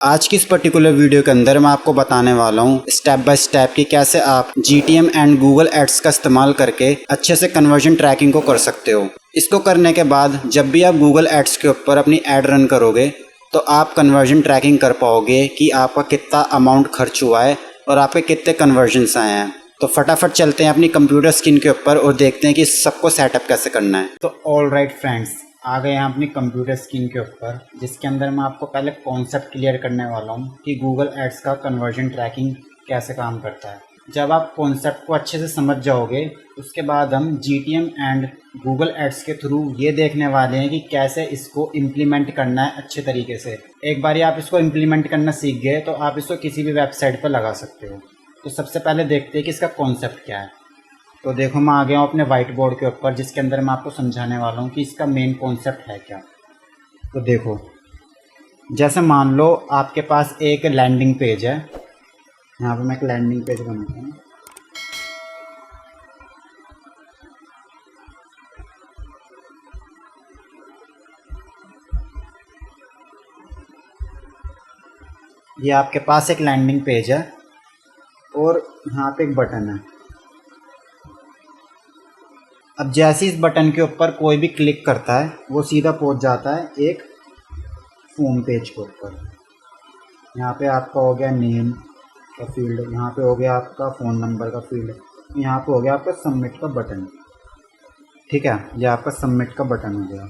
आज की इस पर्टिकुलर वीडियो के अंदर मैं आपको बताने वाला हूँ स्टेप बाय स्टेप कि कैसे आप GTM एंड गूगल एड्स का इस्तेमाल करके अच्छे से कन्वर्जन ट्रैकिंग को कर सकते हो। इसको करने के बाद जब भी आप गूगल एड्स के ऊपर अपनी ऐड रन करोगे तो आप कन्वर्जन ट्रैकिंग कर पाओगे कि आपका कितना अमाउंट खर्च हुआ है और आपके कितने कन्वर्जन्स आए हैं। तो फटाफट चलते हैं अपनी कंप्यूटर स्क्रीन के ऊपर और देखते हैं कि सबको सेटअप कैसे करना है। तो ऑल राइट फ्रेंड्स, आ गए हैं अपनी कंप्यूटर स्क्रीन के ऊपर, जिसके अंदर मैं आपको पहले कॉन्सेप्ट क्लियर करने वाला हूँ कि गूगल एड्स का कन्वर्जन ट्रैकिंग कैसे काम करता है। जब आप कॉन्सेप्ट को अच्छे से समझ जाओगे उसके बाद हम GTM एंड गूगल एड्स के थ्रू ये देखने वाले हैं कि कैसे इसको इम्प्लीमेंट करना है अच्छे तरीके से। एक बार आप इसको इम्प्लीमेंट करना सीख गए तो आप इसको किसी भी वेबसाइट पर लगा सकते हो। तो सबसे पहले देखते हैं कि इसका कॉन्सेप्ट क्या है। तो देखो, मैं आ गया हूँ अपने वाइट बोर्ड के ऊपर, जिसके अंदर मैं आपको समझाने वाला हूँ कि इसका मेन कॉन्सेप्ट है क्या। तो देखो, जैसे मान लो आपके पास एक लैंडिंग पेज है। यहाँ पे मैं एक लैंडिंग पेज बनाता हूँ। ये आपके पास एक लैंडिंग पेज है और यहाँ पे एक बटन है। अब जैसे इस बटन के ऊपर कोई भी क्लिक करता है वो सीधा पहुंच जाता है एक फॉर्म पेज के ऊपर। यहाँ पे आपका हो गया नेम का फील्ड, यहाँ पे हो गया आपका फ़ोन नंबर का फील्ड, यहाँ पे हो गया आपका सबमिट का बटन। ठीक है, ये आपका सबमिट का बटन हो गया,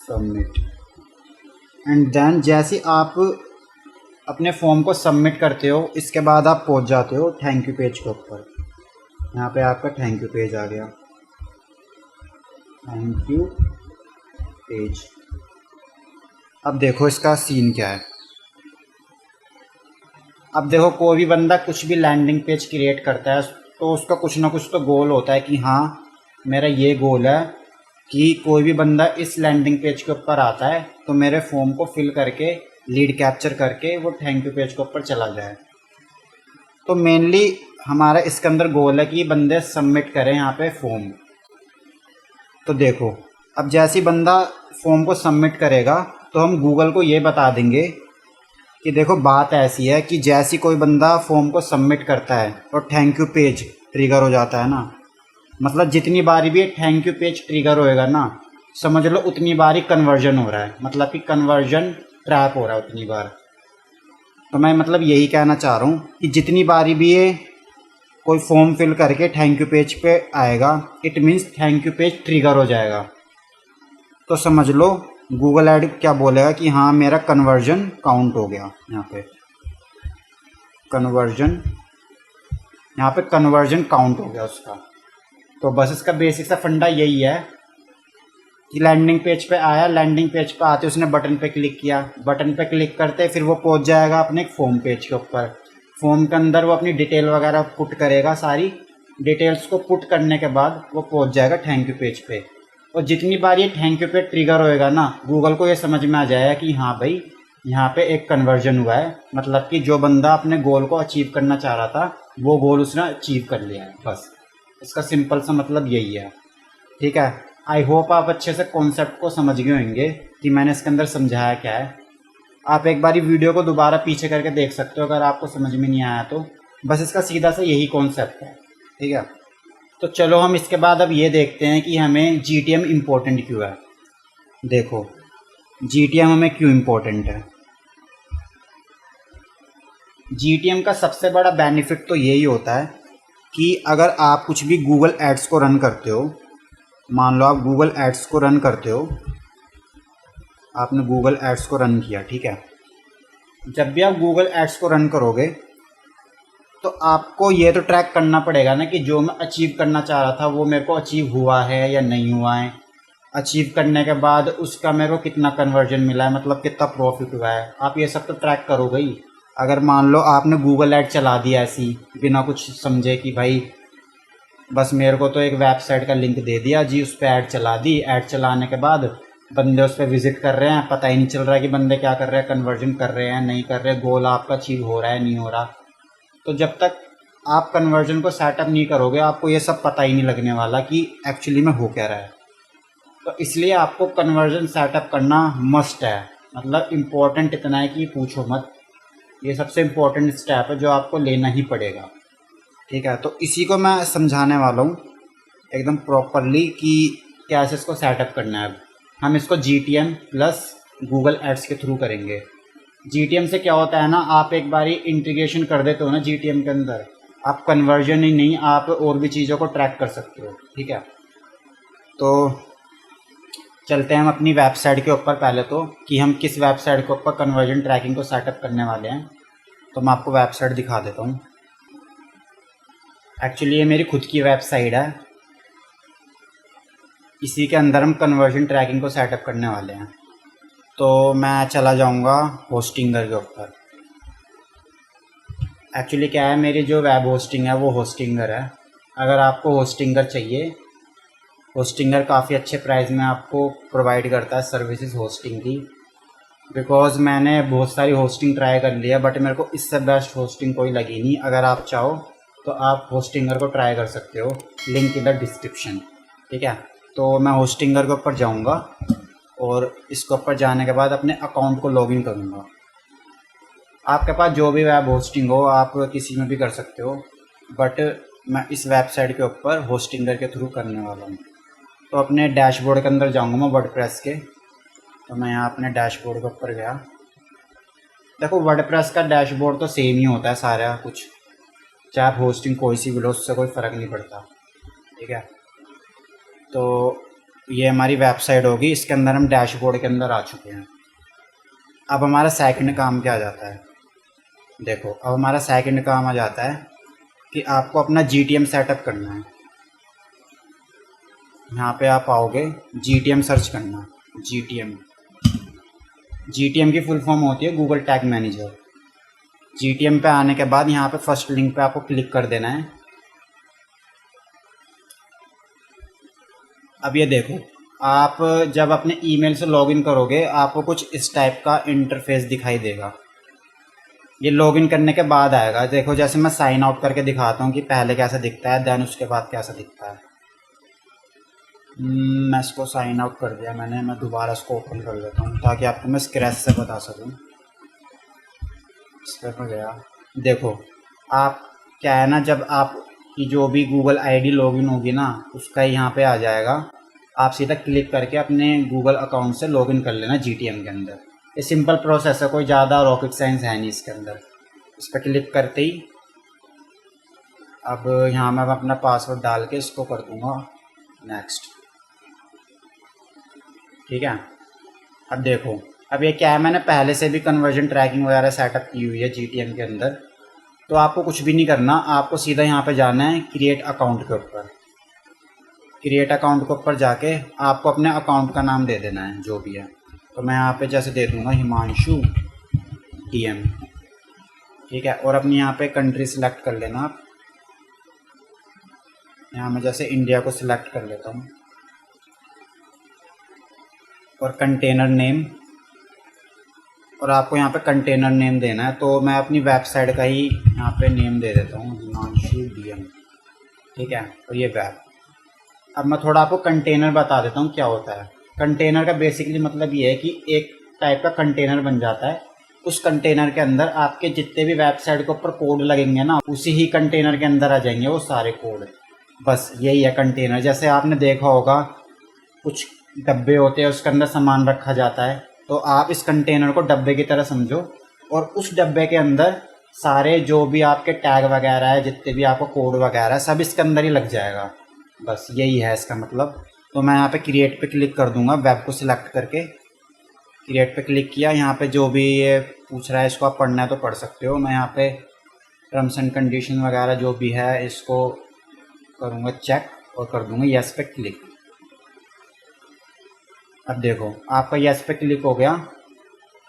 सबमिट। एंड देन जैसे आप अपने फॉर्म को सबमिट करते हो इसके बाद आप पहुँच जाते हो थैंक यू पेज के ऊपर। यहाँ पे आपका थैंक यू पेज आ गया, थैंक यू पेज। अब देखो इसका सीन क्या है। अब देखो, कोई भी बंदा कुछ भी लैंडिंग पेज क्रिएट करता है तो उसका कुछ ना कुछ तो गोल होता है कि हाँ, मेरा ये गोल है कि कोई भी बंदा इस लैंडिंग पेज के ऊपर आता है तो मेरे फॉर्म को फिल करके लीड कैप्चर करके वो थैंक यू पेज के ऊपर चला जाए। तो मेनली हमारा इसके अंदर गोल है कि बंदे सबमिट करें यहाँ पे फॉर्म। तो देखो, अब जैसे बंदा फॉर्म को सबमिट करेगा तो हम गूगल को ये बता देंगे कि देखो, बात ऐसी है कि जैसे कोई बंदा फॉर्म को सबमिट करता है और थैंक यू पेज ट्रिगर हो जाता है ना, मतलब जितनी बारी भी थैंक यू पेज ट्रिगर होएगा ना, समझ लो उतनी बार ही कन्वर्जन हो रहा है, मतलब कि कन्वर्जन ट्रैक हो रहा है उतनी बार। तो मैं मतलब यही कहना चाह रहा हूँ कि जितनी बारी भी ये कोई फॉर्म फिल करके थैंक यू पेज पे आएगा, it means thank you page trigger हो जाएगा। तो समझ लो गूगल ऐड क्या बोलेगा कि हाँ, मेरा कन्वर्जन काउंट हो गया। यहाँ पे कन्वर्जन, यहाँ पे कन्वर्जन काउंट हो गया उसका। तो बस इसका बेसिक सा फंडा यही है कि लैंडिंग पेज पे आया, लैंडिंग पेज पे आते उसने बटन पे क्लिक किया, बटन पे क्लिक करते फिर वो पहुंच जाएगा अपने एक फॉर्म पेज के ऊपर। फॉर्म के अंदर वो अपनी डिटेल वगैरह पुट करेगा, सारी डिटेल्स को पुट करने के बाद वो पहुंच जाएगा थैंक यू पेज पे। और जितनी बार ये थैंक यू पेज ट्रिगर होएगा ना, गूगल को ये समझ में आ जाएगा कि हाँ भाई, यहाँ पे एक कन्वर्जन हुआ है, मतलब कि जो बंदा अपने गोल को अचीव करना चाह रहा था वो गोल उसने अचीव कर लिया है। बस इसका सिंपल सा मतलब यही है। ठीक है, आई होप आप अच्छे से कॉन्सेप्ट को समझ गए होंगे कि मैंने इसके अंदर समझाया क्या है। आप एक बारी वीडियो को दोबारा पीछे करके देख सकते हो अगर आपको समझ में नहीं आया तो। बस इसका सीधा सा यही कॉन्सेप्ट है। ठीक है, तो चलो हम इसके बाद अब ये देखते हैं कि हमें GTM इम्पोर्टेंट क्यों है। देखो, GTM हमें क्यों इम्पोर्टेंट है। GTM का सबसे बड़ा बेनिफिट तो यही होता है कि अगर आप कुछ भी गूगल एड्स को रन करते हो, मान लो आप गूगल एड्स को रन करते हो, आपने गूगल एड्स को रन किया। ठीक है, जब भी आप गूगल एड्स को रन करोगे तो आपको ये तो ट्रैक करना पड़ेगा ना कि जो मैं अचीव करना चाह रहा था वो मेरे को अचीव हुआ है या नहीं हुआ है। अचीव करने के बाद उसका मेरे को कितना कन्वर्जन मिला है, मतलब कितना प्रॉफिट हुआ है, आप ये सब तो ट्रैक करोगे ही। अगर मान लो आपने गूगल ऐड चला दिया ऐसी बिना कुछ समझे कि भाई बस मेरे को तो एक वेबसाइट का लिंक दे दिया जी, उस पर ऐड चला दी, ऐड चलाने के बाद बंदे उस पर विजिट कर रहे हैं, पता ही नहीं चल रहा है कि बंदे क्या कर रहे हैं, कन्वर्जन कर रहे हैं नहीं कर रहे, गोल आपका अचीव हो रहा है नहीं हो रहा। तो जब तक आप कन्वर्जन को सेटअप नहीं करोगे आपको ये सब पता ही नहीं लगने वाला कि एक्चुअली में हो क्या रहा है। तो इसलिए आपको कन्वर्जन सेटअप करना मस्ट है। मतलब इम्पोर्टेंट इतना है कि पूछो मत। ये सबसे इम्पोर्टेंट स्टेप है जो आपको लेना ही पड़ेगा। ठीक है, तो इसी को मैं समझाने वाला हूँ एकदम प्रॉपरली कि कैसे इसको सेटअप करना है। अब हम इसको GTM प्लस गूगल एड्स के थ्रू करेंगे। GTM से क्या होता है ना, आप एक बारी इंटीग्रेशन कर देते हो ना GTM के अंदर, आप कन्वर्जन ही नहीं, आप और भी चीज़ों को ट्रैक कर सकते हो। ठीक है, तो चलते हैं हम अपनी वेबसाइट के ऊपर पहले तो, कि हम किस वेबसाइट के ऊपर कन्वर्जन ट्रैकिंग को सेटअप करने वाले हैं। तो मैं आपको वेबसाइट दिखा देता हूँ। एक्चुअली ये मेरी खुद की वेबसाइट है, इसी के अंदर हम कन्वर्जन ट्रैकिंग को सेटअप करने वाले हैं। तो मैं चला जाऊंगा होस्टिंगर के ऊपर। एक्चुअली क्या है, मेरी जो वेब होस्टिंग है वो होस्टिंगर है। अगर आपको होस्टिंगर चाहिए, होस्टिंगर काफ़ी अच्छे प्राइस में आपको प्रोवाइड करता है सर्विसेज होस्टिंग की। बिकॉज़ मैंने बहुत सारी होस्टिंग ट्राई कर लिया, बट मेरे को इससे बेस्ट होस्टिंग कोई लगी नहीं। अगर आप चाहो तो आप होस्टिंगर को ट्राई कर सकते हो, लिंक इन द डिस्क्रिप्शन। ठीक है, तो मैं होस्टिंगर के ऊपर जाऊंगा और इसके ऊपर जाने के बाद अपने अकाउंट को लॉगिन करूंगा। आपके पास जो भी वेब होस्टिंग हो आप किसी में भी कर सकते हो, बट मैं इस वेबसाइट के ऊपर होस्टिंगर के थ्रू करने वाला हूँ। तो अपने डैशबोर्ड के अंदर जाऊँगा मैं वर्डप्रेस के। तो मैं यहाँ अपने डैशबोर्ड के ऊपर गया। देखो वर्डप्रेस का डैशबोर्ड तो सेम ही होता है सारा कुछ, चाहे आप होस्टिंग कोई सी भी लो, उससे कोई फ़र्क नहीं पड़ता। ठीक है, तो ये हमारी वेबसाइट होगी, इसके अंदर हम डैशबोर्ड के अंदर आ चुके हैं। अब हमारा सेकंड काम क्या आ जाता है, देखो अब हमारा सेकंड काम आ जाता है कि आपको अपना GTM सेटअप करना है। यहाँ पे आप आओगे, GTM सर्च करना। GTM की फुल फॉर्म होती है गूगल टैग मैनेजर। GTM पे आने के बाद यहाँ पे फर्स्ट लिंक पे आपको क्लिक कर देना है। अब ये देखो, आप जब अपने ईमेल से लॉगिन करोगे आपको कुछ इस टाइप का इंटरफेस दिखाई देगा। ये लॉगिन करने के बाद आएगा। देखो जैसे मैं साइन आउट करके दिखाता हूँ कि पहले कैसा दिखता है, देन उसके बाद कैसा दिखता है। मैं इसको साइन आउट कर दिया मैंने, मैं दोबारा इसको ओपन कर लेता हूँ ताकि आपको मैं स्क्रैच से बता सकूँ। इस पर गया, देखो आप क्या है ना, जब आप की जो भी गूगल आईडी लॉगिन होगी ना, उसका यहाँ पे आ जाएगा। आप सीधा क्लिक करके अपने गूगल अकाउंट से लॉगिन कर लेना GTM के अंदर। ये सिंपल प्रोसेस है, कोई ज़्यादा रॉकेट साइंस है नहीं इसके अंदर। इस पर क्लिक करते ही अब यहाँ मैं अपना पासवर्ड डाल के इसको कर दूँगा नेक्स्ट। ठीक है, अब देखो, अब ये क्या है, मैंने पहले से भी कन्वर्जन ट्रैकिंग वगैरह सेटअप की हुई है GTM के अंदर। तो आपको कुछ भी नहीं करना, आपको सीधा यहाँ पे जाना है क्रिएट अकाउंट के ऊपर। क्रिएट अकाउंट के ऊपर जाके आपको अपने अकाउंट का नाम दे देना है जो भी है। तो मैं यहाँ पे जैसे दे दूँगा हिमांशु TM। ठीक है, और अपनी यहाँ पे कंट्री सिलेक्ट कर लेना आप। यहाँ मैं जैसे इंडिया को सिलेक्ट कर लेता हूँ, और कंटेनर नेम, और आपको यहाँ पे कंटेनर नेम देना है। तो मैं अपनी वेबसाइट का ही यहाँ पे नेम दे देता हूँ, हिमांशु DM। ठीक है, और ये वेब। अब मैं थोड़ा आपको कंटेनर बता देता हूँ क्या होता है। कंटेनर का बेसिकली मतलब ये है कि एक टाइप का कंटेनर बन जाता है। उस कंटेनर के अंदर आपके जितने भी वेबसाइट के ऊपर कोड लगेंगे ना, उसी ही कंटेनर के अंदर आ जाएंगे वो सारे कोड। बस यही है कंटेनर। जैसे आपने देखा होगा कुछ डब्बे होते हैं, उसके अंदर सामान रखा जाता है, तो आप इस कंटेनर को डब्बे की तरह समझो, और उस डब्बे के अंदर सारे जो भी आपके टैग वगैरह है, जितने भी आपको कोड वगैरह है, सब इसके अंदर ही लग जाएगा। बस यही है इसका मतलब। तो मैं यहाँ पे क्रिएट पे क्लिक कर दूंगा, वेब को सिलेक्ट करके क्रिएट पे क्लिक किया। यहाँ पे जो भी ये पूछ रहा है इसको आप पढ़ना है तो पढ़ सकते हो। मैं यहाँ पे टर्म्स एंड कंडीशन वगैरह जो भी है इसको करूँगा चेक और कर दूँगा यस पे क्लिक। अब देखो आपका यस पे क्लिक हो गया।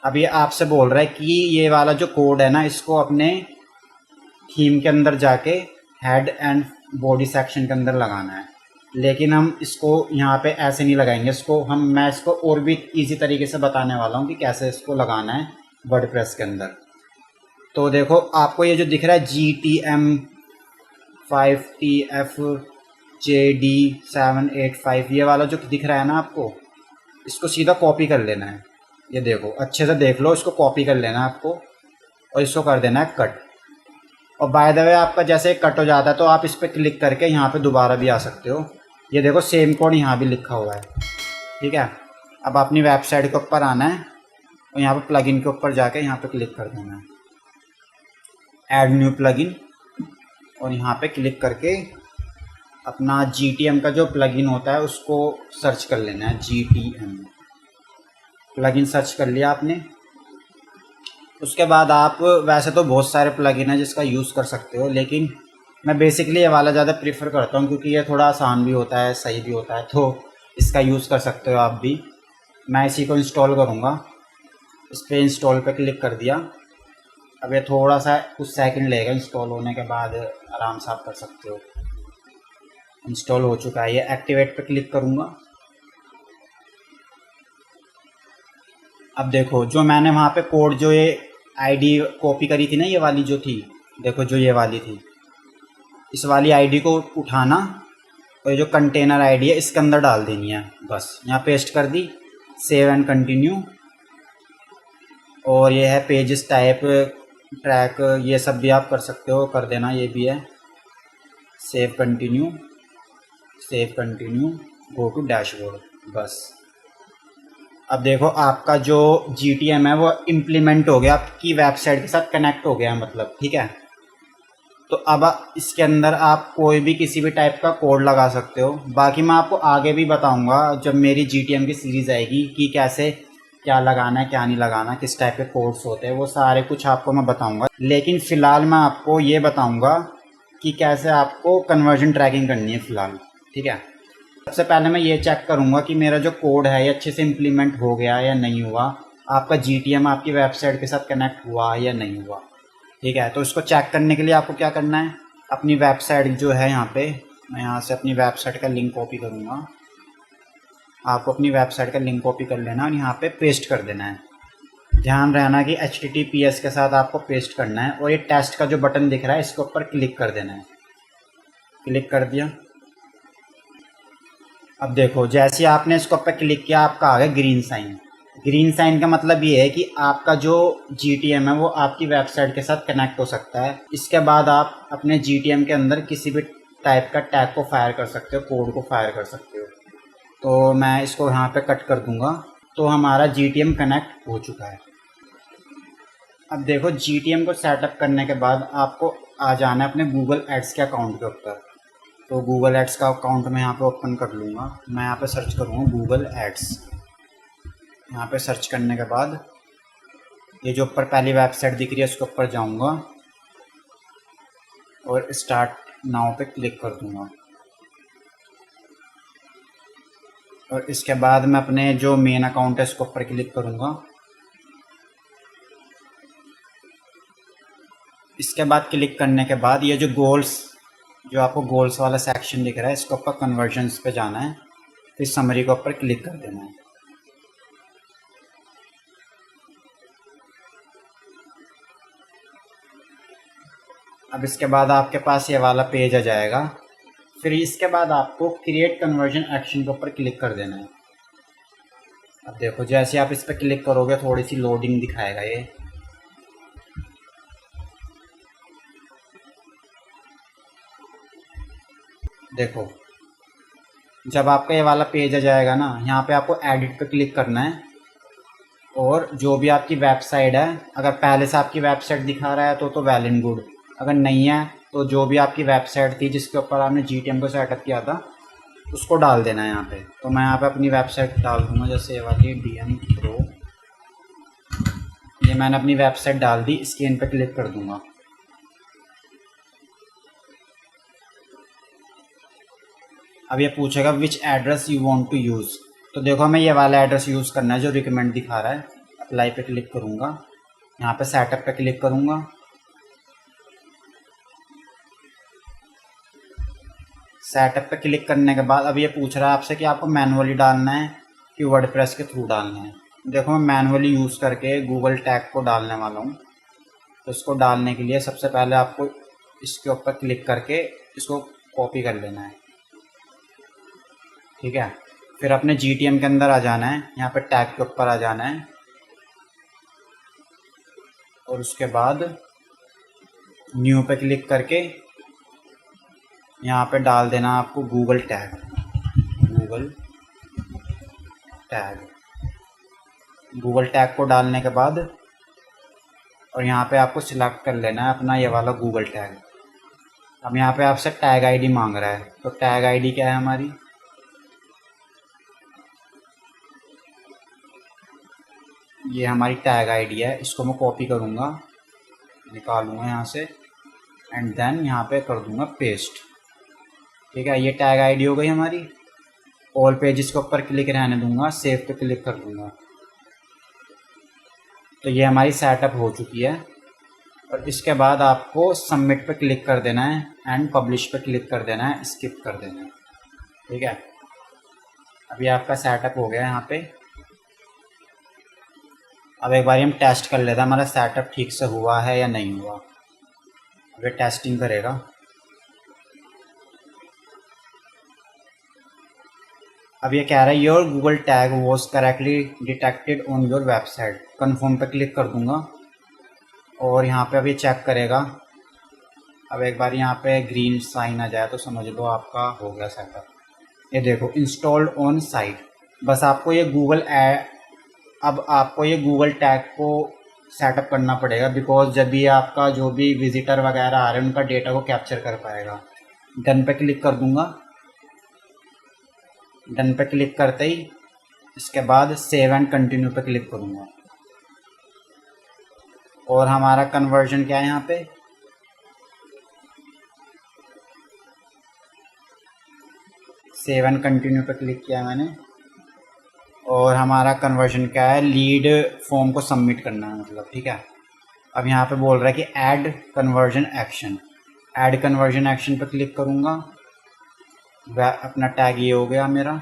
अब ये आपसे बोल रहा है कि ये वाला जो कोड है ना, इसको अपने थीम के अंदर जाके हेड एंड बॉडी सेक्शन के अंदर लगाना है। लेकिन हम इसको यहाँ पे ऐसे नहीं लगाएंगे, मैं इसको और भी इजी तरीके से बताने वाला हूँ कि कैसे इसको लगाना है वर्डप्रेस के अंदर। तो देखो आपको ये जो दिख रहा है GTM 5TFJD785, ये वाला जो दिख रहा है ना आपको, इसको सीधा कॉपी कर लेना है। ये देखो अच्छे से देख लो, इसको कॉपी कर लेना है आपको और इसको कर देना है कट। और बाय द वे आपका जैसे कट हो जाता है तो आप इस पर क्लिक करके यहाँ पे दोबारा भी आ सकते हो। ये देखो सेम कोड यहाँ भी लिखा हुआ है, ठीक है। अब अपनी वेबसाइट के ऊपर आना है और यहाँ पे प्लगइन के ऊपर जाके यहाँ पे क्लिक कर देना है ऐड न्यू प्लगइन, और यहाँ पे क्लिक करके अपना GTM का जो प्लगइन होता है उसको सर्च कर लेना है। GTM प्लगइन सर्च कर लिया आपने। उसके बाद आप वैसे तो बहुत सारे प्लगइन है जिसका यूज़ कर सकते हो, लेकिन मैं बेसिकली ये वाला ज़्यादा प्रीफर करता हूँ क्योंकि ये थोड़ा आसान भी होता है, सही भी होता है, तो इसका यूज़ कर सकते हो आप भी। मैं इसी को इंस्टॉल करूँगा। इस पर इंस्टॉल पे क्लिक कर दिया। अब ये थोड़ा सा कुछ सेकंड लगेगा, इंस्टॉल होने के बाद आराम से आप कर सकते हो। इंस्टॉल हो चुका है। ये एक्टिवेट पे क्लिक करूँगा। अब देखो जो मैंने वहाँ पे कोड जो ये आईडी कॉपी करी थी ना, ये वाली जो थी, देखो जो ये वाली थी, इस वाली आईडी को उठाना और ये जो कंटेनर आईडी है इसके अंदर डाल देनी है। बस यहाँ पेस्ट कर दी, सेव एंड कंटिन्यू। और ये है पेजेस टाइप ट्रैक, ये सब भी आप कर सकते हो, कर देना। ये भी है save continue, save continue, go to dashboard. बस अब देखो आपका जो GTM है वो इम्प्लीमेंट हो गया, आपकी वेबसाइट के साथ कनेक्ट हो गया मतलब, ठीक है। तो अब इसके अंदर आप कोई भी किसी भी टाइप का कोड लगा सकते हो। बाकी मैं आपको आगे भी बताऊंगा जब मेरी GTM की सीरीज़ आएगी कि कैसे क्या लगाना है क्या नहीं लगाना, किस टाइप के कोड्स होते हैं, वो सारे कुछ आपको मैं बताऊंगा। लेकिन फ़िलहाल मैं आपको ये बताऊंगा कि कैसे आपको कन्वर्जन ट्रैकिंग करनी है फ़िलहाल, ठीक है। सबसे पहले मैं ये चेक करूंगा कि मेरा जो कोड है ये अच्छे से इम्प्लीमेंट हो गया या नहीं हुआ, आपका GTM आपकी वेबसाइट के साथ कनेक्ट हुआ या नहीं हुआ, ठीक है। तो इसको चेक करने के लिए आपको क्या करना है, अपनी वेबसाइट जो है यहाँ पे, मैं यहाँ से अपनी वेबसाइट का लिंक कॉपी करूँगा। आपको अपनी वेबसाइट का लिंक कॉपी कर लेना और यहाँ पे पेस्ट कर देना है। ध्यान रहना कि HTTPS के साथ आपको पेस्ट करना है। और ये टेस्ट का जो बटन दिख रहा है इसके ऊपर क्लिक कर देना है। क्लिक कर दिया। अब देखो जैसे आपने इसके ऊपर क्लिक किया आपका आ गया ग्रीन साइन। ग्रीन साइन का मतलब ये है कि आपका जो GTM है वो आपकी वेबसाइट के साथ कनेक्ट हो सकता है। इसके बाद आप अपने GTM के अंदर किसी भी टाइप का टैग को फायर कर सकते हो, कोड को फायर कर सकते हो। तो मैं इसको यहाँ पे कट कर दूंगा। तो हमारा GTM कनेक्ट हो चुका है। अब देखो GTM को सेटअप करने के बाद आपको आ जाना है अपने गूगल एड्स के अकाउंट के ऊपर। तो गूगल एड्स का अकाउंट मैं यहाँ पे ओपन कर लूँगा। मैं यहाँ पे सर्च करूँगा गूगल एड्स। यहाँ पे सर्च करने के बाद ये जो ऊपर पहली वेबसाइट दिख रही है उसके ऊपर जाऊँगा और स्टार्ट नाउ पे क्लिक कर दूँगा। और इसके बाद मैं अपने जो मेन अकाउंट है इसके ऊपर क्लिक करूँगा। इसके बाद क्लिक करने के बाद ये जो गोल्स, जो आपको गोल्स वाला सेक्शन दिख रहा है इसके ऊपर कन्वर्जन्स पे जाना है, फिर समरी के ऊपर क्लिक कर देना है। अब इसके बाद आपके पास ये वाला पेज आ जाएगा। फिर इसके बाद आपको क्रिएट कन्वर्जन एक्शन के ऊपर क्लिक कर देना है। अब देखो जैसे आप इस पर क्लिक करोगे थोड़ी सी लोडिंग दिखाएगा ये। देखो जब आपका ये वाला पेज आ जाएगा ना, यहाँ पे आपको एडिट पे क्लिक करना है और जो भी आपकी वेबसाइट है, अगर पहले से आपकी वेबसाइट दिखा रहा है तो वेल एंड गुड, अगर नहीं है तो जो भी आपकी वेबसाइट थी जिसके ऊपर आपने GTM को सेटअप किया था उसको डाल देना है यहाँ पे। तो मैं यहाँ पे अपनी वेबसाइट डाल दूँगा, जैसे ये वाली DM Pro, ये मैंने अपनी वेबसाइट डाल दी। स्क्रीन पे क्लिक कर दूँगा। अब ये पूछेगा which address you want to use. तो देखो हमें ये वाला एड्रेस यूज़ करना है जो रिकमेंड दिखा रहा है। अप्लाई पे क्लिक करूँगा, यहाँ पे सेटअप पे क्लिक करूँगा। सेटअप पे क्लिक करने के बाद अब ये पूछ रहा है आपसे कि आपको मैनुअली डालना है कि वर्डप्रेस के थ्रू डालना है। देखो मैं मैनुअली यूज़ करके गूगल टैग को डालने वाला हूँ। तो इसको डालने के लिए सबसे पहले आपको इसके ऊपर क्लिक करके इसको कॉपी कर लेना है, ठीक है। फिर अपने GTM के अंदर आ जाना है, यहाँ पे टैग के ऊपर आ जाना है और उसके बाद न्यू पे क्लिक करके यहाँ पे डाल देना आपको गूगल टैग। गूगल टैग को डालने के बाद और यहाँ पे आपको सिलेक्ट कर लेना है अपना ये वाला गूगल टैग। अब यहाँ पे आपसे टैग आईडी मांग रहा है, तो टैग आईडी क्या है हमारी, ये हमारी टैग आईडी है। इसको मैं कॉपी करूँगा, निकालूंगा यहाँ से एंड देन यहाँ पे कर दूँगा पेस्ट। ठीक है, ये टैग आईडी हो गई हमारी। ऑल पेजेस के ऊपर क्लिक रहने दूंगा, सेव पे क्लिक कर दूंगा। तो ये हमारी सेटअप हो चुकी है। और इसके बाद आपको सबमिट पे क्लिक कर देना है एंड पब्लिश पे क्लिक कर देना है, स्किप कर देना है। ठीक है, अभी आपका सेटअप हो गया यहाँ पे। अब एक बार हम टेस्ट कर लेते हैं हमारा सेटअप ठीक से हुआ है या नहीं हुआ। अब ये टेस्टिंग करेगा। अब ये कह रहा है your Google tag was correctly detected on your website. Confirm पे क्लिक कर दूंगा और यहाँ पे अब ये चेक करेगा। अब एक बार यहाँ पे ग्रीन साइन आ जाए तो समझ लो आपका हो गया सेटअप। ये देखो इंस्टॉल्ड ऑन साइट। बस आपको ये अब आपको ये गूगल टैग को सेटअप करना पड़ेगा, बिकॉज जब भी आपका जो भी विजिटर वगैरह आ रहे हैं उनका डेटा को कैप्चर कर पाएगा। डन पे क्लिक कर दूंगा। डन पे क्लिक करते ही इसके बाद सेव एंड कंटिन्यू पे क्लिक करूँगा। और हमारा कन्वर्जन क्या है यहाँ पे, सेव एंड कंटिन्यू पे क्लिक किया मैंने। और हमारा कन्वर्जन क्या है, लीड फॉर्म को सबमिट करना है मतलब। ठीक है, अब यहाँ पे बोल रहा है कि add conversion action. Add conversion action पे क्लिक करूँगा। अपना टैग ये हो गया मेरा।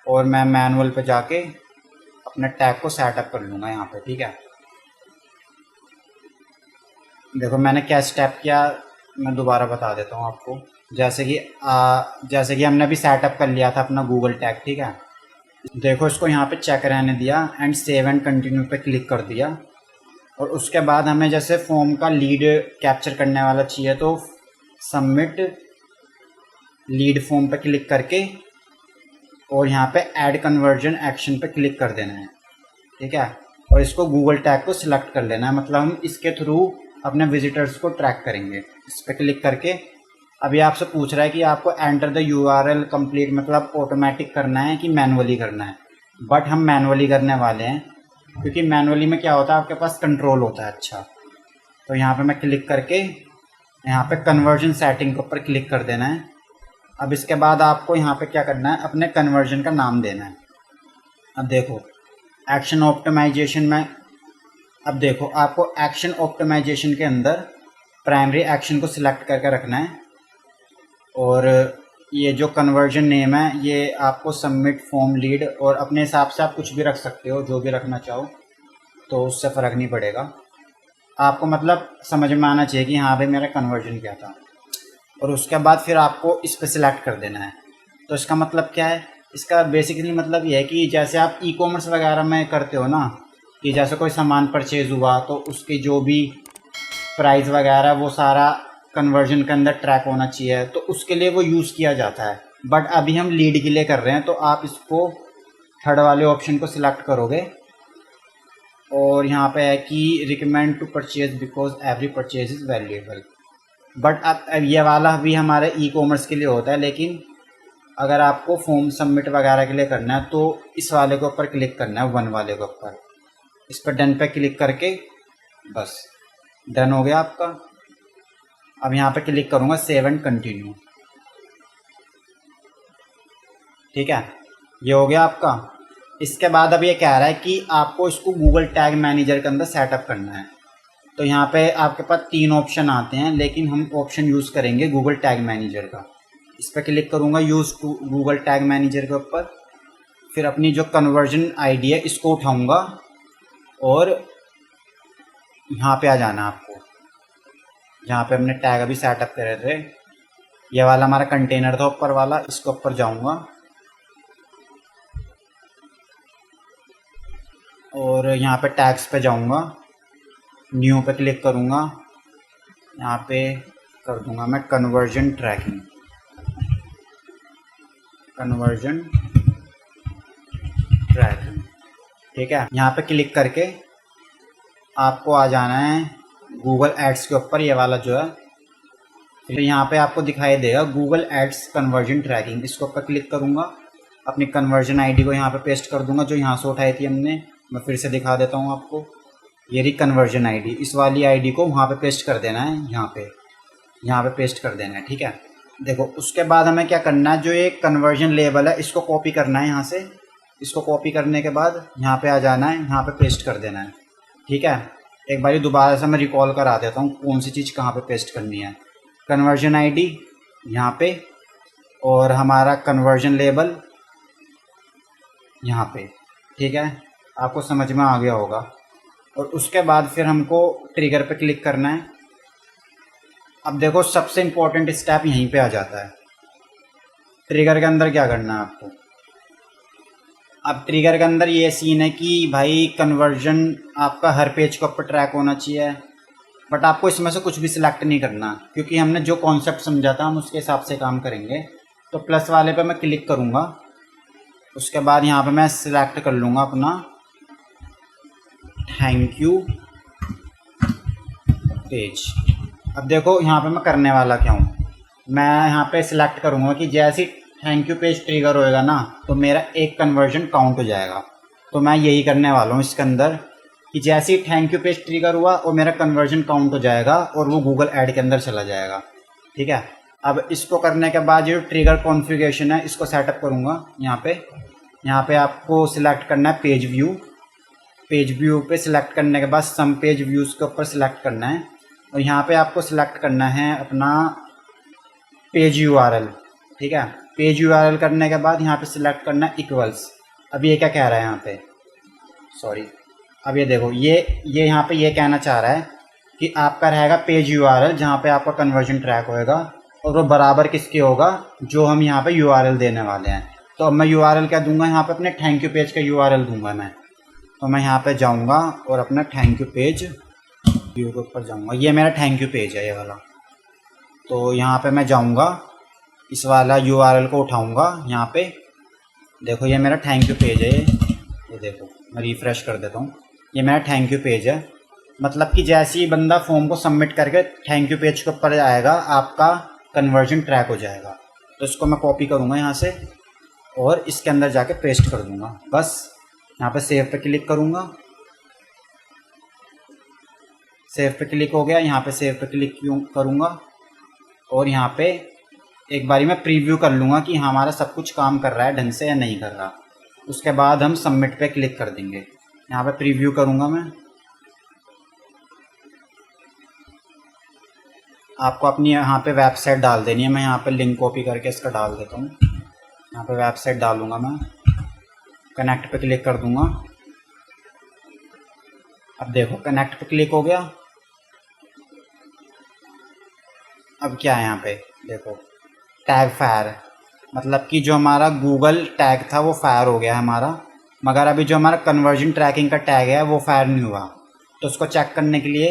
और मैं मैनुअल पे जाके अपने टैग को सेटअप कर लूँगा यहाँ पे। ठीक है, देखो मैंने क्या स्टेप किया, मैं दोबारा बता देता हूँ आपको। जैसे कि हमने अभी सेटअप कर लिया था अपना गूगल टैग। ठीक है, देखो इसको यहाँ पे चेक रहने दिया एंड सेव एंड कंटिन्यू पे क्लिक कर दिया। और उसके बाद हमें जैसे फॉर्म का लीड कैप्चर करने वाला चाहिए, तो सबमिट लीड फॉर्म पे क्लिक करके और यहाँ पे ऐड कन्वर्जन एक्शन पे क्लिक कर देना है। ठीक है, और इसको गूगल टैग को सिलेक्ट कर लेना है, मतलब हम इसके थ्रू अपने विजिटर्स को ट्रैक करेंगे। इस पर क्लिक करके अभी आपसे पूछ रहा है कि आपको एंटर द यूआरएल कंप्लीट, मतलब ऑटोमेटिक करना है कि मैनुअली करना है। बट हम मैनुअली करने वाले हैं, क्योंकि मैनुअली में क्या होता है, आपके पास कंट्रोल होता है। अच्छा, तो यहाँ पे मैं क्लिक करके यहाँ पे कन्वर्जन सेटिंग के ऊपर क्लिक कर देना है। अब इसके बाद आपको यहाँ पे क्या करना है, अपने कन्वर्जन का नाम देना है। अब देखो एक्शन ऑप्टिमाइजेशन में, अब देखो आपको एक्शन ऑप्टिमाइजेशन के अंदर प्राइमरी एक्शन को सिलेक्ट करके रखना है। और ये जो कन्वर्जन नेम है ये आपको सबमिट फॉर्म लीड, और अपने हिसाब से आप कुछ भी रख सकते हो, जो भी रखना चाहो, तो उससे फ़र्क नहीं पड़ेगा आपको, मतलब समझ में आना चाहिए कि हाँ भाई मेरा कन्वर्जन क्या था। और उसके बाद फिर आपको इस पर सिलेक्ट कर देना है। तो इसका मतलब क्या है, इसका बेसिकली मतलब ये है कि जैसे आप ई कॉमर्स वगैरह में करते हो ना, कि जैसे कोई सामान परचेज़ हुआ तो उसकी जो भी प्राइस वगैरह वो सारा कन्वर्जन के अंदर ट्रैक होना चाहिए, तो उसके लिए वो यूज़ किया जाता है। बट अभी हम लीड के लिए कर रहे हैं, तो आप इसको थर्ड वाले ऑप्शन को सिलेक्ट करोगे। और यहाँ पे है कि recommend to purchase because every purchase is valuable. But अब ये वाला भी हमारे ई कॉमर्स के लिए होता है, लेकिन अगर आपको फॉर्म सबमिट वगैरह के लिए करना है तो इस वाले के ऊपर क्लिक करना है, वन वाले के ऊपर। इस पर डन पे क्लिक करके बस डन हो गया आपका। अब यहाँ पे क्लिक करूँगा सेव एंड कंटिन्यू। ठीक है, ये हो गया आपका। इसके बाद अब ये कह रहा है कि आपको इसको गूगल टैग मैनेजर के अंदर सेटअप करना है। तो यहाँ पे आपके पास 3 ऑप्शन आते हैं, लेकिन हम ऑप्शन यूज़ करेंगे गूगल टैग मैनेजर का। इस पर क्लिक करूँगा use to Google tag manager के ऊपर। फिर अपनी जो कन्वर्जन आईडी है इसको उठाऊँगा और यहाँ पे आ जाना आपको, जहाँ पे हमने टैग अभी सेटअप करे थे। ये वाला हमारा कंटेनर था ऊपर वाला, इसके ऊपर जाऊँगा। और यहाँ पे टैग्स पे जाऊँगा, न्यू पे क्लिक करूँगा, यहाँ पे कर दूँगा मैं कन्वर्जन ट्रैकिंग, ठीक है। यहाँ पे क्लिक करके आपको आ जाना है गूगल एड्स के ऊपर, ये वाला जो है, फिर यहाँ पे आपको दिखाई देगा गूगल एड्स कन्वर्जन ट्रैकिंग, इसके ऊपर क्लिक करूँगा, अपनी कन्वर्जन आईडी को यहाँ पे पेस्ट कर दूँगा जो यहाँ से उठाई थी हमने। मैं फिर से दिखा देता हूँ आपको, ये रही कन्वर्जन आईडी, इस वाली आईडी को वहाँ पे पेस्ट कर देना है, यहाँ पे पेस्ट कर देना है, ठीक है। देखो उसके बाद हमें क्या करना है, जो ये कन्वर्जन लेबल है इसको कॉपी करना है यहाँ से, इसको कॉपी करने के बाद यहाँ पे आ जाना है, यहाँ पे पेस्ट कर देना है, ठीक है। एक बार दोबारा से मैं रिकॉल करा देता हूँ कौन सी चीज़ कहाँ पे पेस्ट करनी है। कन्वर्जन आईडी यहाँ पे और हमारा कन्वर्जन लेबल यहाँ पे, ठीक है, आपको समझ में आ गया होगा। और उसके बाद फिर हमको ट्रिगर पे क्लिक करना है। अब देखो सबसे इम्पोर्टेंट स्टेप यहीं पे आ जाता है, ट्रिगर के अंदर क्या करना है आपको। अब ट्रिगर के अंदर ये सीन है कि भाई कन्वर्जन आपका हर पेज के ऊपर ट्रैक होना चाहिए, बट आपको इसमें से कुछ भी सिलेक्ट नहीं करना, क्योंकि हमने जो कॉन्सेप्ट समझा था हम उसके हिसाब से काम करेंगे। तो प्लस वाले पे मैं क्लिक करूँगा, उसके बाद यहाँ पे मैं सिलेक्ट कर लूँगा अपना थैंक यू पेज। अब देखो यहाँ पे मैं करने वाला क्या हूँ, मैं यहाँ पे सिलेक्ट करूँगा कि जैसे थैंक यू पेज ट्रिगर होएगा ना तो मेरा एक कन्वर्जन काउंट हो जाएगा। तो मैं यही करने वाला हूँ इसके अंदर कि जैसे ही थैंक यू पेज ट्रिगर हुआ और मेरा कन्वर्जन काउंट हो जाएगा और वो गूगल ऐड के अंदर चला जाएगा, ठीक है। अब इसको करने के बाद जो ट्रिगर कॉन्फ़िगरेशन है इसको सेटअप करूँगा। यहाँ पे आपको सिलेक्ट करना है पेज व्यू पे सिलेक्ट करने के बाद सम पेज व्यूज़ के ऊपर सिलेक्ट करना है और यहाँ पे आपको सिलेक्ट करना है अपना पेज यूआरएल, ठीक है। पेज यूआरएल करने के बाद यहाँ पे सिलेक्ट करना है इक्वल्स। अब ये क्या कह रहा है यहाँ पे, सॉरी, अब ये देखो ये यहाँ पे ये कहना चाह रहा है कि आपका रहेगा पेज यूआरएल जहाँ पे आपका कन्वर्जन ट्रैक होएगा और वो बराबर किसके होगा, जो हम यहाँ पे यूआरएल देने वाले हैं। तो अब मैं यूआरएल क्या दूंगा, यहाँ पे अपने थैंक यू पेज का यूआरएल दूंगा मैं। तो मैं यहाँ पे जाऊँगा और अपना थैंक यू पेज व्यू के ऊपर जाऊँगा, ये मेरा थैंक यू पेज है ये वाला। तो यहाँ पे मैं जाऊँगा, इस वाला यूआरएल को उठाऊँगा, यहाँ पे देखो ये मेरा थैंक यू पेज है, ये देखो मैं रिफ़्रेश कर देता हूँ, ये मेरा थैंक यू पेज है। मतलब कि जैसे ही बंदा फॉर्म को सबमिट करके थैंक यू पेज के ऊपर आएगा आपका कन्वर्जन ट्रैक हो जाएगा। तो इसको मैं कॉपी करूँगा यहाँ से और इसके अंदर जाके पेस्ट कर दूँगा। बस यहाँ पे सेव पे क्लिक करूँगा, सेव पे क्लिक हो गया, यहाँ पे सेव पे क्लिक करूँगा और यहाँ पे एक बारी मैं प्रीव्यू कर लूँगा कि हमारा सब कुछ काम कर रहा है ढंग से या नहीं कर रहा। उसके बाद हम सबमिट पे क्लिक कर देंगे। यहाँ पे प्रीव्यू करूँगा मैं, आपको अपनी यहाँ पे वेबसाइट डाल देनी है। मैं यहाँ पे लिंक कॉपी करके इसका डाल देता हूँ, यहाँ पे वेबसाइट डालूँगा मैं, कनेक्ट पे क्लिक कर दूँगा। अब देखो कनेक्ट पे क्लिक हो गया। अब क्या है यहाँ पे देखो टैग फायर, मतलब कि जो हमारा गूगल टैग था वो फायर हो गया है हमारा, मगर अभी जो हमारा कन्वर्जन ट्रैकिंग का टैग है वो फायर नहीं हुआ। तो उसको चेक करने के लिए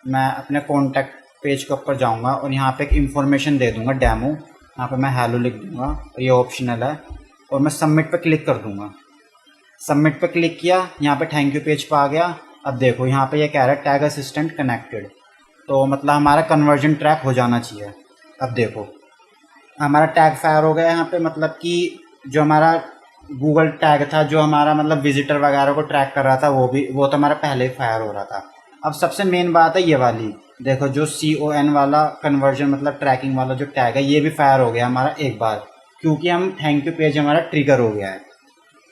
मैं अपने कॉन्टैक्ट पेज के ऊपर जाऊंगा और यहाँ पे एक इन्फॉर्मेशन दे दूंगा डेमो, यहाँ पे मैं हेलो लिख दूंगा और ये ऑप्शनल है और मैं सबमिट पे क्लिक कर दूंगा। सबमिट पे क्लिक किया, यहाँ पे थैंक यू पेज पे आ गया। अब देखो यहाँ पे ये कह रहा है टैग असिस्टेंट कनेक्टेड, तो मतलब हमारा कन्वर्जन ट्रैक हो जाना चाहिए। अब देखो हमारा टैग फायर हो गया यहाँ पे, मतलब कि जो हमारा गूगल टैग था जो हमारा मतलब विजिटर वगैरह को ट्रैक कर रहा था वो तो हमारा पहले ही फायर हो रहा था। अब सबसे मेन बात है ये वाली, देखो जो CON वाला कन्वर्जन मतलब ट्रैकिंग वाला जो टैग है ये भी फायर हो गया हमारा एक बार, क्योंकि हम थैंक यू पेज हमारा ट्रिगर हो गया है।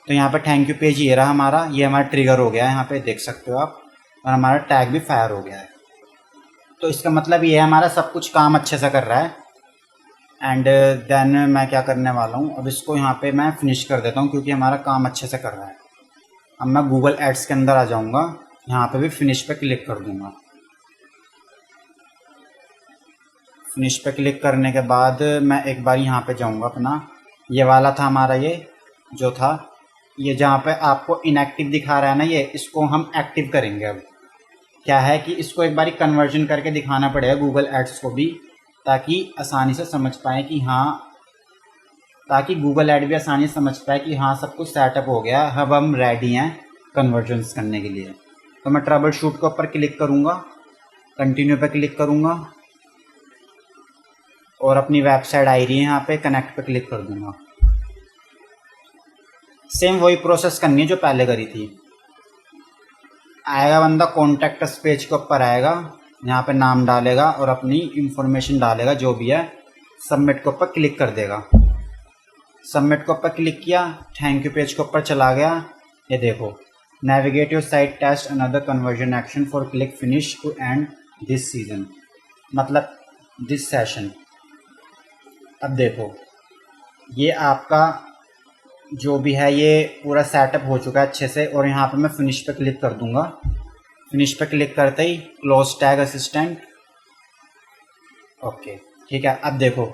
तो यहाँ पर थैंक यू पेज ये रहा हमारा, ये हमारा ट्रिगर हो गया है, यहाँ पे देख सकते हो आप, और हमारा टैग भी फायर हो गया है। तो इसका मतलब ये है हमारा सब कुछ काम अच्छे से कर रहा है। एंड देन मैं क्या करने वाला हूँ, अब इसको यहाँ पे मैं फिनिश कर देता हूँ क्योंकि हमारा काम अच्छे से कर रहा है। अब मैं गूगल एड्स के अंदर आ जाऊँगा, यहाँ पे भी फिनिश पे क्लिक कर दूँगा। फिनिश पे क्लिक करने के बाद मैं एक बार यहाँ पे जाऊँगा, अपना ये वाला था हमारा, ये जो था ये जहाँ पे आपको इनएक्टिव दिखा रहा है ना, ये इसको हम एक्टिव करेंगे। अब क्या है कि इसको एक बारी कन्वर्जन करके दिखाना पड़ेगा गूगल एड्स को भी, ताकि आसानी से समझ पाए कि हाँ, ताकि गूगल ऐड भी आसानी से समझ पाए कि हाँ सब कुछ सेटअप हो गया, अब हम रेडी हैं कन्वर्जन्स करने के लिए। तो मैं ट्रबल शूट के ऊपर क्लिक करूँगा, कंटिन्यू पे क्लिक करूँगा और अपनी वेबसाइट आई रही है यहाँ पे, कनेक्ट पे क्लिक कर दूँगा। सेम वही प्रोसेस करनी है जो पहले करी थी। आएगा बंदा कॉन्टैक्ट अस पेज के ऊपर आएगा, यहाँ पे नाम डालेगा और अपनी इंफॉर्मेशन डालेगा जो भी है, सबमिट के ऊपर क्लिक कर देगा। सबमिट के ऊपर क्लिक किया, थैंक यू पेज के ऊपर चला गया। ये देखो, navigate your site test another conversion action for click finish to end this season, मतलब दिस सेशन। अब देखो ये आपका जो भी है ये पूरा सेटअप हो चुका है अच्छे से, और यहाँ पे मैं फिनिश पे क्लिक कर दूंगा। फिनिश पे क्लिक करते ही क्लोज टैग असिस्टेंट, ओके ठीक है। अब देखो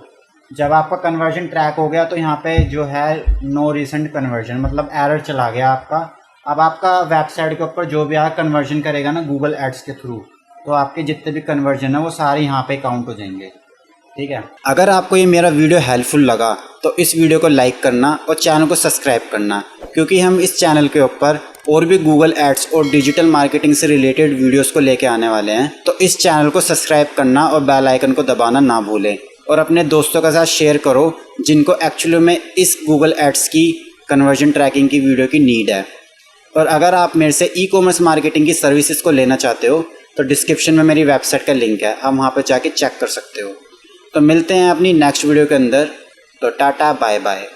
जब आपका कन्वर्जन ट्रैक हो गया तो यहाँ पे जो है नो रिसेंट कन्वर्जन, मतलब एरर चला गया आपका। अब आपका वेबसाइट के ऊपर जो भी आप कन्वर्जन करेगा ना गूगल एड्स के थ्रू, तो आपके जितने भी कन्वर्जन है वो सारे यहाँ पे काउंट हो जाएंगे, ठीक है। अगर आपको ये मेरा वीडियो हेल्पफुल लगा तो इस वीडियो को लाइक करना और चैनल को सब्सक्राइब करना, क्योंकि हम इस चैनल के ऊपर और भी गूगल एड्स और डिजिटल मार्केटिंग से रिलेटेड वीडियोस को लेके आने वाले हैं। तो इस चैनल को सब्सक्राइब करना और बेल आइकन को दबाना ना भूलें, और अपने दोस्तों के साथ शेयर करो जिनको एक्चुअली में इस गूगल एड्स की कन्वर्जन ट्रैकिंग की वीडियो की नीड है। और अगर आप मेरे से ई कॉमर्स मार्केटिंग की सर्विसेज को लेना चाहते हो तो डिस्क्रिप्शन में मेरी वेबसाइट का लिंक है, आप वहाँ पर जाके चेक कर सकते हो। तो मिलते हैं अपनी नेक्स्ट वीडियो के अंदर। तो टाटा बाय बाय।